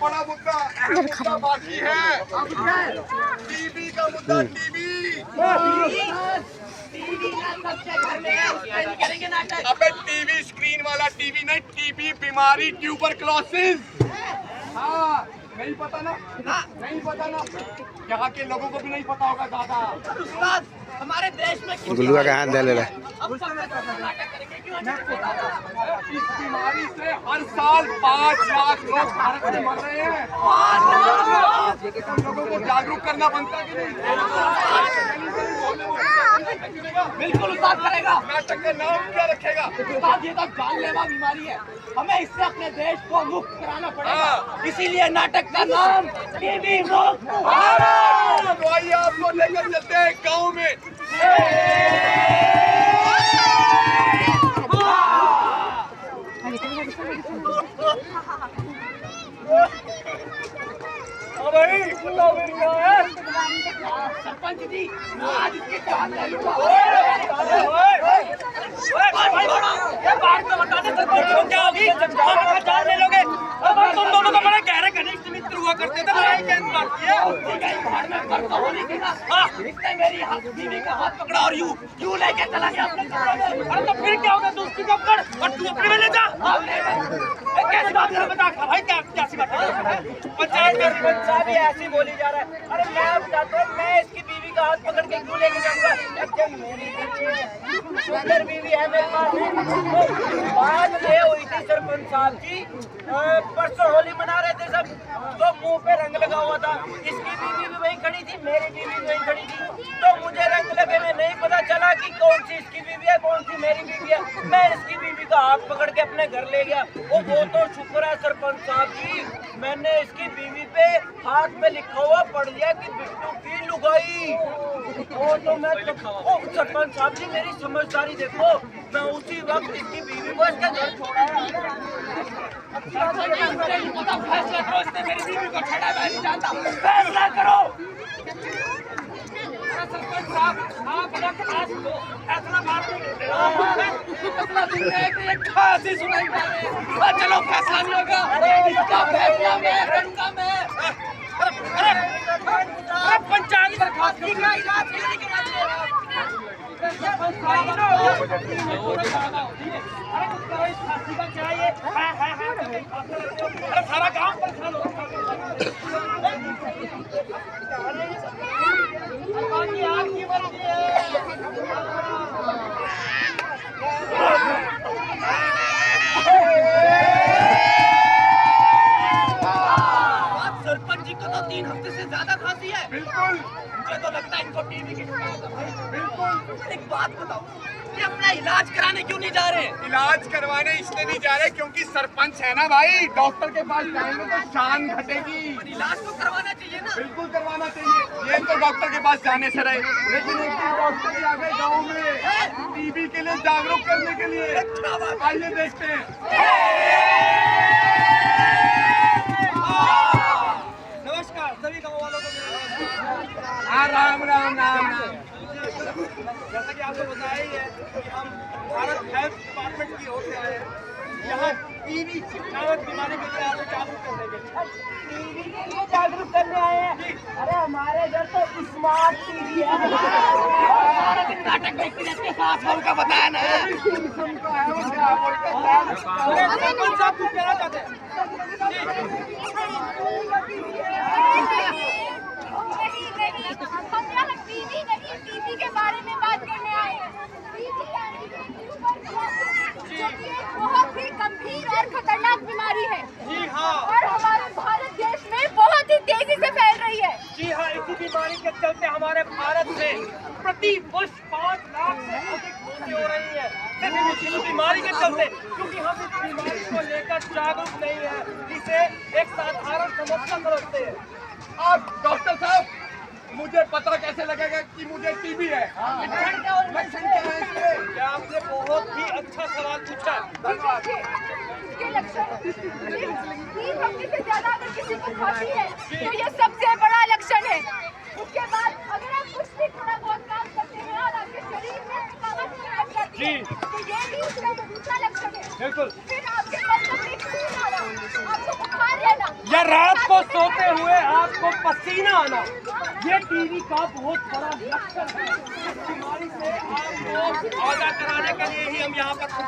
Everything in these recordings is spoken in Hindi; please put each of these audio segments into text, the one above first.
बड़ा मुद्दा अहम मुद्दा बाकी है। टीवी का मुद्दा। अबे टीवी स्क्रीन वाला टीवी नहीं, टीबी बीमारी, ट्यूबरक्लोसिस। हाँ नहीं पता ना? नहीं पता ना? यहाँ के लोगों को भी नहीं पता होगा दादा। उस्ताद हमारे देश में गुलुआ का हाथ दे ले। इस बीमारी से हर साल 5 लाख लोग भारत में मर रहे हैं। हम लोगों को जागरूक करना बनता है कि नहीं? बिल्कुल उस्ताद करेगा। नाटक का नाम क्या रखेगा? उस्ताद ये तो जानलेवा बीमारी है, हमें इससे अपने देश को मुक्त कराना पड़ेगा। इसीलिए नाटक का नाम टीबी मुक्त भारत। तो आइए आपको लेकर चलते हैं गाँव में। सरपंच जी आज इसकी जान ले लूंगा। क्या होगी? जान ले लोगे? तुम दोनों तो बड़े गहरे घनिष्ठ मित्र हुआ करते थे। इसने मेरी बीवी का हाथ पकड़ा और यूं लेके चला गया अपने। अरे तो फिर क्या होगा? दोस्ती को पकड़ और तू अपने में ले जा। कैसी बात कर बता भाई, कैसी बात है? पंचायत में सरपंच साहब ऐसी बोली जा रहा है। अरे मैं बताता हूँ, मैं इसकी बीवी का हाथ पकड़ के क्यों लेके जाऊंगा? मेरी सुंदर बीवी है मेरे पास। बात ये हुई थी सरपंच साहब जी, परसों होली मना रहे थे सब, तो मुंह पे रंग लगा हुआ था। इसकी बीवी भी वहीं खड़ी थी, मेरी बीवी भी वहीं खड़ी थी। तो मुझे रंग लगे में नहीं पता चला कि कौन सी इसकी बीवी है, कौन सी मेरी बीवी है। मैं इसकी बीवी का हाथ पकड़ के अपने घर ले गया। वो तो शुक्र है सरपंच साहब जी, मैंने इसकी बीवी पे हाथ में लिखा हुआ पढ़ लिया कि बिट्टू की लुगाई। वो तो मैं सरपंच साहब जी मेरी समझदारी देखो, मैं उसी वक्त इसकी बीवी को इसके घर छोड़ा। फैसला करो, इसने मेरी बीवी को छेड़ा, मैं नहीं जानता। फैसला करो सरपंच साहब, आप अपना खास दो, फैसला बाद में फैसला सुनने एक खास ही सुनाई पा रहे हैं। चलो फैसला नहीं होगा, इसका फैसला मैं करूंगा। मैं अरे पंचायत दरखास्त की का इलाज क्यों नहीं कराते? अरे सारा गांव परेशान हो रहा है। आपकी मर्जी है। सरपंच जी को तो 3 हफ्ते से ज्यादा खांसी है। बिल्कुल, मुझे तो लगता है इनको टीबी की शिकायत है। बिल्कुल। एक बात बताओ, ये अपना इलाज कराने क्यों नहीं जा रहे? इलाज करवाने इसलिए नहीं जा रहे क्योंकि सरपंच है ना भाई, डॉक्टर के पास जाएंगे तो शान घटेगी। इलाज तो करवाना चाहिए ना। बिल्कुल करवाना चाहिए। ये तो डॉक्टर के पास जाने से रहे, लेकिन एक दिन डॉक्टर भी आ गए गाँव में टीबी के लिए जागरूक करने के लिए। आइए देखते हैं। नमस्कार सभी गाँव वालों को। राम राम राम। जैसा कि आपको बताया ही है कि हम भारत हेल्थ डिपार्टमेंट की ओर से आए हैं यहाँ टीबी नामक बीमारी के लिए आपको जागरूक करने के लिए। टीबी के लिए जागरूक करने आए हैं? अरे हमारे घर तो स्मार्ट टीवी है। नाटक देखते रहते साथ का बताया ना। सरपंच साहब कुछ कहना चाहते हैं? टीबी के बारे में बात करने आए हैं। बहुत ही गंभीर और खतरनाक बीमारी है। जी हाँ। और हमारे भारत देश में बहुत ही तेजी से फैल रही है। जी हाँ, इसी बीमारी के चलते हमारे भारत में प्रति वर्ष 5 लाख से अधिक मौतें हो रही है सिर्फ इस बीमारी के चलते, क्योंकि हम इस बीमारी को लेकर जागरूक नहीं है, इसे एक साधारण समस्या समझते हैं। आप डॉक्टर साहब, मुझे पता कैसे लगेगा कि मुझे टीबी है? लक्षण क्या है इसके? क्या आपने बहुत ही अच्छा सवाल पूछा। इसके लक्षण 3 हफ्ते से ज्यादा अगर किसी को खांसी है तो ये सबसे बड़ा लक्षण है। उसके बाद अगर आप कुछ भी थोड़ा बहुत काम करते हैं और आपके शरीर में थकावट महसूस होती है तो ये भी उसका दूसरा लक्षण है। बिल्कुल। फिर आपके मन में आपको बुखार रहना या रात को सोते हुए आपको पसीना आना, ये टीवी का बहुत बड़ा लक्षण है। इस बीमारी से आपको आगाह कराने के लिए ही हम यहाँ पर हुए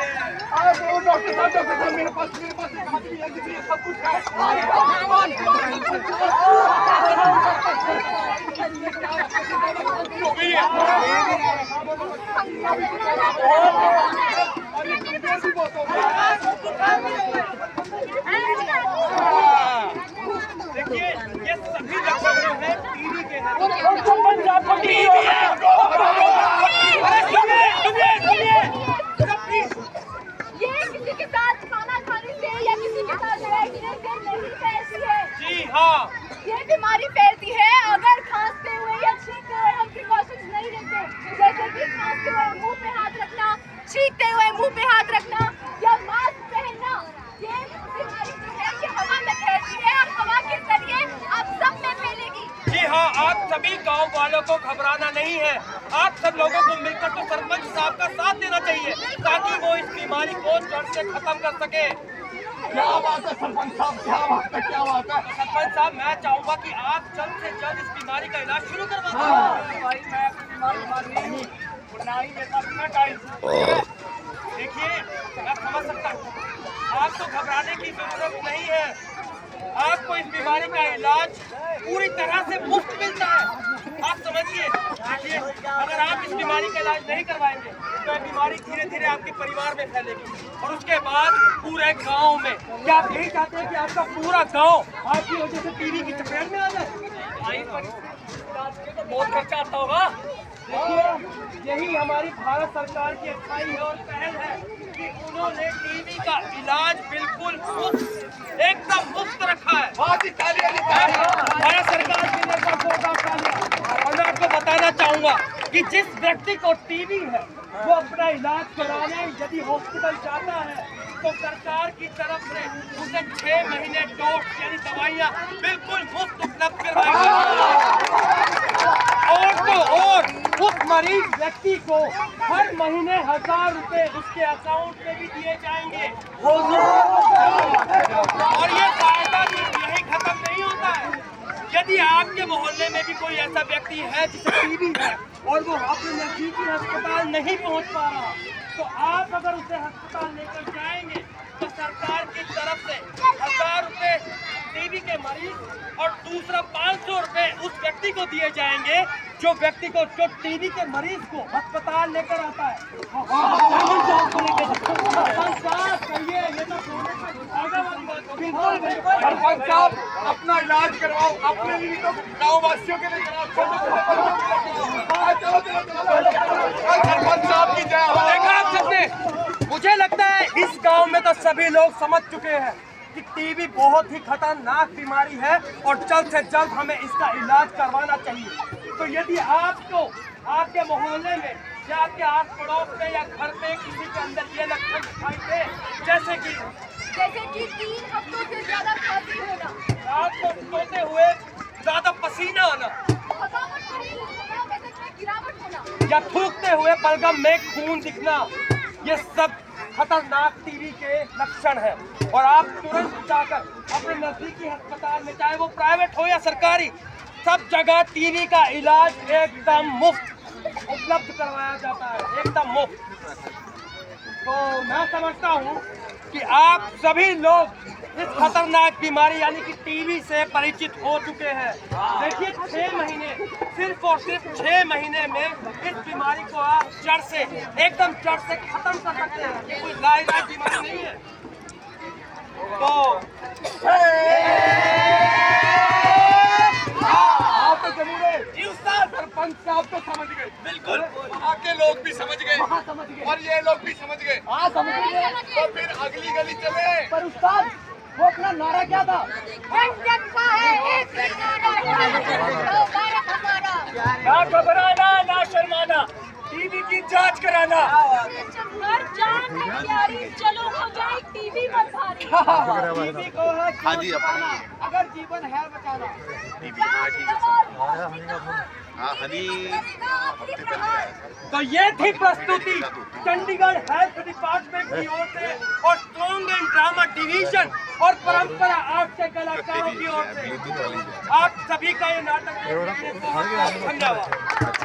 हैं। अरे वो डॉक्टर साहब मेरे पास सब कुछ है। हो गई देखिए, ये सभी लक्षण हैं टीवी के हैं। पंजाब को टीवी है। ये किसी के साथ खाना खाने से या किसी के साथ बैठने से नहीं फैलती है। जी हाँ, ये बीमारी फैलती है अगर खांसते हुए या छींकते हुए हम प्रिकॉशंस नहीं लेते, जैसे कि खांसते हुए मुंह पे हाथ रखना, छींकते हुए मुंह पे हाथ रखना या मास्क पहनना। ये बीमारी जो है ये हवा में फैलती है और हवा के जरिए आप सब में फैलेगी। जी हाँ, आप सभी गांव वालों को घबराना नहीं है। आप सब लोगों को मिलकर तो सरपंच साहब का साथ देना चाहिए ताकि वो इस बीमारी को जड़ से खत्म कर सके। क्या बात है सरपंच साहब, क्या बात है, क्या बात है। सरपंच साहब, मैं चाहूंगा कि आप जल्द से जल्द इस बीमारी का इलाज शुरू करवा दें। भाई मैं बीमारी देखिए, मैं समझ सकता हूँ, आपको घबराने की जरूरत नहीं है। आपको इस बीमारी का इलाज पूरी तरह से मुफ्त मिलता है। आप समझिए, देखिए, अगर आप इस बीमारी का इलाज नहीं करवाएंगे तो ये बीमारी धीरे धीरे आपके परिवार में फैलेगी और उसके बाद पूरे गांव में। क्या आप यही चाहते हैं कि आपका पूरा गांव आपकी वजह से टीवी की चपेट में आ जाए? तो बहुत खर्चा आता होगा। देखिए, यही हमारी भारत सरकार की अच्छाई है और पहल है कि उन्होंने टीवी का इलाज बिल्कुल मुफ्त, एकदम मुफ्त रखा है। भारत सरकार के लिए और मैं आपको बताना चाहूँगा कि जिस व्यक्ति को टीवी है वो अपना इलाज कराने यदि हॉस्पिटल जाता है तो सरकार की तरफ से उसे 6 महीने डोज यानी दवाइयाँ बिल्कुल मुफ्त उपलब्ध करवाई और तो और उस मरीज व्यक्ति को हर महीने 1000 रुपए उसके अकाउंट में भी दिए जाएंगे। और ये फायदा यही खत्म नहीं होता है। यदि आपके मोहल्ले में भी कोई ऐसा व्यक्ति है जिसे टीबी है और वो अपने नजदीकी अस्पताल नहीं पहुंच पा रहा, तो आप अगर उसे अस्पताल लेकर जाएंगे तो सरकार की तरफ से 1000 रुपए टीबी के मरीज और दूसरा 500 रुपए उस व्यक्ति को दिए जाएंगे जो व्यक्ति को जो टीबी के मरीज को अस्पताल लेकर आता है। बिल्कुल सरपंच साहब, अपना इलाज करवाओ, अपने लिए तो गाँव वासियों के लिए सरपंच साहब की जय हो। देखा आप सबने, मुझे लगता है इस गांव में तो सभी लोग समझ चुके हैं कि टीबी बहुत ही खतरनाक बीमारी है और जल्द से जल्द हमें इसका इलाज करवाना चाहिए। तो यदि आपको आपके मोहल्ले में या आपके आस पड़ोस में या घर पे किसी के अंदर ये लक्षण दिखाई दे, जैसे कि 3 हफ्तों से ज्यादा खांसी होना, रात को सोते हुए ज्यादा पसीना आना गिरावट होना या थूकते हुए बलगम में खून दिखना, ये सब खतरनाक टीबी के लक्षण है। और आप तुरंत जाकर अपने नजदीकी अस्पताल में, चाहे वो प्राइवेट हो या सरकारी, सब जगह टीबी का इलाज एकदम मुफ्त उपलब्ध करवाया जाता है, एकदम मुफ्त। तो मैं समझता हूँ कि आप सभी लोग इस खतरनाक बीमारी यानी कि टीबी से परिचित हो चुके हैं। देखिए, 6 महीने, सिर्फ और सिर्फ 6 महीने में इस बीमारी को आप जड़ से, एकदम जड़ से खत्म कर सकते हैं। ये कोई लाइलाज बीमारी नहीं है। तो आप तो जरूर सरपंच साहब तो समझ गए, बिल्कुल वहाँ के लोग भी समझ गए और ये लोग भी समझ गए। तो फिर अगली गली चले। पर उस्ताद, वो अपना नारा क्या था? ना घबराना, ना शर्माना, टीबी की जांच कराना। जान है प्यारी, चलो हो जाए टीबी मत भारी। टीबी को है जीवन बचाना, अगर जीवन है बचाना। तो ये थी प्रस्तुति चंडीगढ़ हेल्थ डिपार्टमेंट की ओर से और स्ट्रॉन्ग एंड ड्रामा डिवीजन और परंपरा आर्ट के कलाकारों की ओर से। आप सभी का ये नाटक देखने को धन्यवाद।